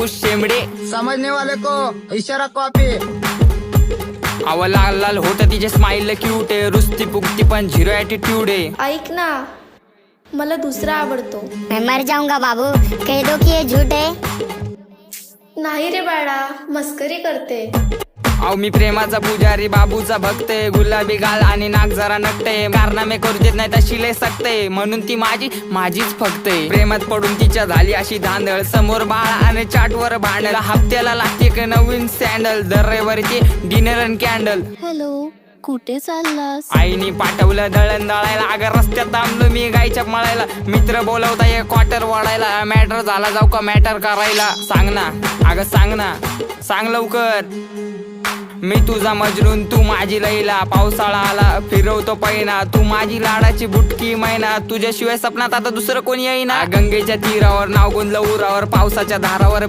कुछ शेमडे. समझने वाले को इशारा कॉपी. अव लाल लाल होत तिचे स्माइल क्यूट आहे. रुस्ती पुकती पण झिरो ॲटिट्यूड आहे. ऐक ना, मला दुसरा आवडतो. मैं मर जाऊंगा बाबू, कह दो कि ये झूठ है. नाही रे बाळा, मस्करी करते. अहो मी प्रेमाचा पुजारी, बाबूचा भक्त आहे. गुलाबी गाल आणि नाक जरा नकटे. कारनामे करू देत नाही तशी लय सकते. म्हणून ती माझीच फक्त आहे. प्रेमात पडून तिच्या झाली अशी धांदळ. समोर बाळा आणि चाटवर भांडल. हप्त्याला लागते एक नवीन सँडल. दर रविवारी ते डिनर अँड कॅन्डल. हॅलो, कुठे चाललास? आईनी पाठवलं दळण दळायला. अगं रस्त्यात थांबलो मी गायच्या मळायला. मित्र बोलवता ये क्वार्टर वाढायला. मॅटर झाला जाऊ का मॅटर करायला. सांग ना, अगं सांग ना, सांग लवकर. मी तुझा मजनून, तू माझी लैला. पावसाळा आला फिरवतो पैना. तू माझी लाडाची बुटकी मैना. तुझ्याशिवाय सपनात आता दुसरं कोणी येईना. गंगेच्या तीरावर नाव गुंजलं उरावर. पावसाच्या धारावर